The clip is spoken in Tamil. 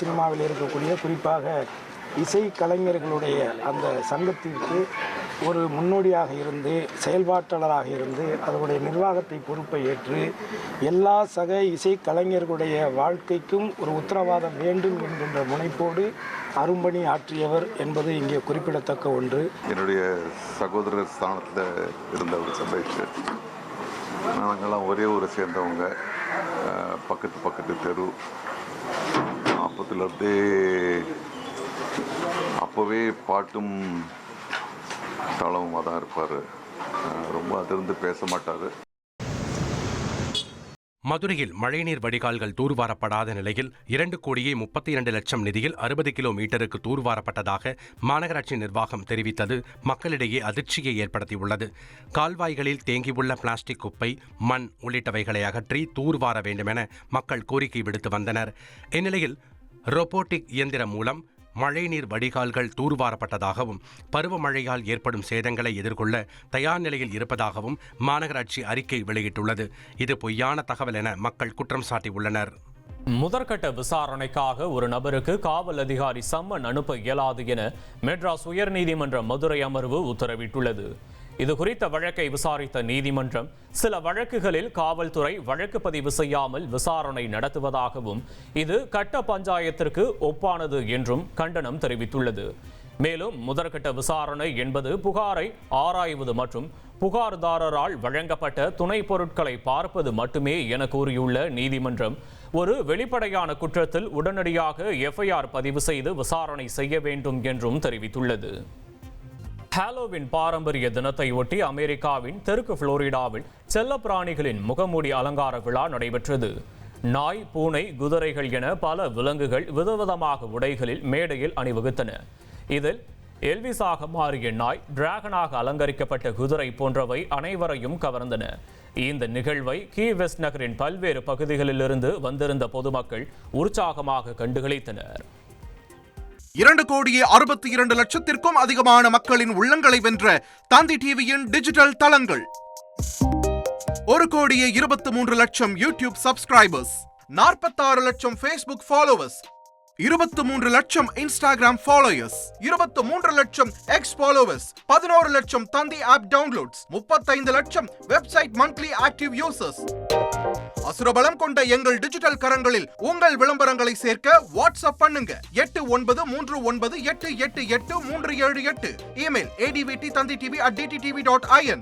சினிமாவில் இருக்கக்கூடிய குறிப்பாக இசை கலைஞர்களுடைய அந்த சங்கத்திற்கு ஒரு முன்னோடியாக இருந்து செயல்பாட்டாளராக இருந்து அதனுடைய நிர்வாகத்தை பொறுப்பை ஏற்று எல்லா சக இசை கலைஞர்களுடைய வாழ்க்கைக்கும் ஒரு உத்தரவாதம் வேண்டும் என்கின்ற முனைப்போடு அரும்பணி ஆற்றியவர் என்பது இங்கே குறிப்பிடத்தக்க ஒன்று. என்னுடைய சகோதரர் ஸ்தானத்தில் இருந்தவர் சம்பவிச்சு. நாங்கள்லாம் ஒரே ஊரை சேர்ந்தவங்க, பக்கத்து தெரு. அப்போத்துலேருந்தே அப்போவே பாட்டும் தாளமுமாக தான் இருப்பார். ரொம்ப அதிர்ந்து பேச மாட்டார். மதுரையில் மழைநீர் வடிகால்கள் தூர்வாரப்படாத நிலையில் 2,32,00,000 நிதியில் 60 கிலோமீட்டருக்கு தூர்வாரப்பட்டதாக மாநகராட்சி நிர்வாகம் தெரிவித்தது மக்களிடையே அதிர்ச்சியை ஏற்படுத்தியுள்ளது. கால்வாய்களில் தேங்கியுள்ள பிளாஸ்டிக் குப்பை, மண் உள்ளிட்டவைகளை அகற்றி தூர்வார வேண்டுமென மக்கள் கோரிக்கை விடுத்து வந்தனர். இந்நிலையில் ரோபோட்டிக் இயந்திரம் மூலம் மழைநீர் வடிகால்கள் தூர்வாரப்பட்டதாகவும் பருவமழையால் ஏற்படும் சேதங்களை எதிர்கொள்ள தயார் நிலையில் இருப்பதாகவும் மாநகராட்சி அறிக்கை வெளியிட்டுள்ளது. இது பொய்யான தகவல் என மக்கள் குற்றம் சாட்டியுள்ளனர். முதற்கட்ட விசாரணைக்காக ஒரு நபருக்கு காவல் அதிகாரி சம்மன் அனுப்ப இயலாது என மெட்ராஸ் உயர்நீதிமன்ற மதுரை அமர்வு உத்தரவிட்டுள்ளது. இது குறித்த வழக்கை விசாரித்த நீதிமன்றம் சில வழக்குகளில் காவல்துறை வழக்கு பதிவு செய்யாமல் விசாரணை நடத்துவதாகவும் இது கட்ட பஞ்சாயத்திற்கு ஒப்பானது என்றும் கண்டனம் தெரிவித்துள்ளது. மேலும் முதற்கட்ட விசாரணை என்பது புகாரை ஆராய்வது மற்றும் புகார்தாரரால் வழங்கப்பட்ட துணை பொருட்களை பார்ப்பது மட்டுமே என கூறியுள்ள நீதிமன்றம் ஒரு வெளிப்படையான குற்றத்தில் உடனடியாக எஃப்ஐஆர் பதிவு செய்து விசாரணை செய்ய வேண்டும் என்றும் தெரிவித்துள்ளது. ஹாலோவின் பாரம்பரிய தினத்தை ஒட்டி அமெரிக்காவின் தெற்கு புளோரிடாவில் செல்லப்பிராணிகளின் முகமூடி அலங்கார விழா நடைபெற்றது. நாய், பூனை, குதிரைகள் என பல விலங்குகள் விதவிதமாக உடைகளில் மேடையில் அணிவகுத்தன. இதில் எல்விஸாக மாறிய நாய், டிராகனாக அலங்கரிக்கப்பட்ட குதிரை போன்றவை அனைவரையும் கவர்ந்தன. இந்த நிகழ்வை கீ வெஸ்ட் நகரின் பல்வேறு பகுதிகளிலிருந்து வந்திருந்த பொதுமக்கள் உற்சாகமாக கண்டுகளித்தனர். 2,62,00,000 அதிகமான மக்களின் உள்ளங்களை வென்ற தந்தி டிவியின் டிஜிட்டல் தளங்கள். 1,23,00,000 யூடியூப் சப்ஸ்கிரைபர்ஸ், 46 லட்சம் ஃபேஸ்புக் ஃபாலோவர்ஸ், 23 லட்சம் இன்ஸ்டாகிராம் ஃபாலோயர்ஸ், 23 லட்சம் எக்ஸ் ஃபாலோவர்ஸ், 11 லட்சம் தந்தி ஆப் டவுன்லோட்ஸ், 35 லட்சம் வெப்சைட் மந்த்லி ஆக்டிவ் யூசர்ஸ். அசுரபலம் கொண்ட எங்கள் டிஜிட்டல் கரங்களில் உங்கள் விளம்பரங்களை சேர்க்க வாட்ஸ்அப் பண்ணுங்க. 8939888378. Email advttanditv@dttv.in.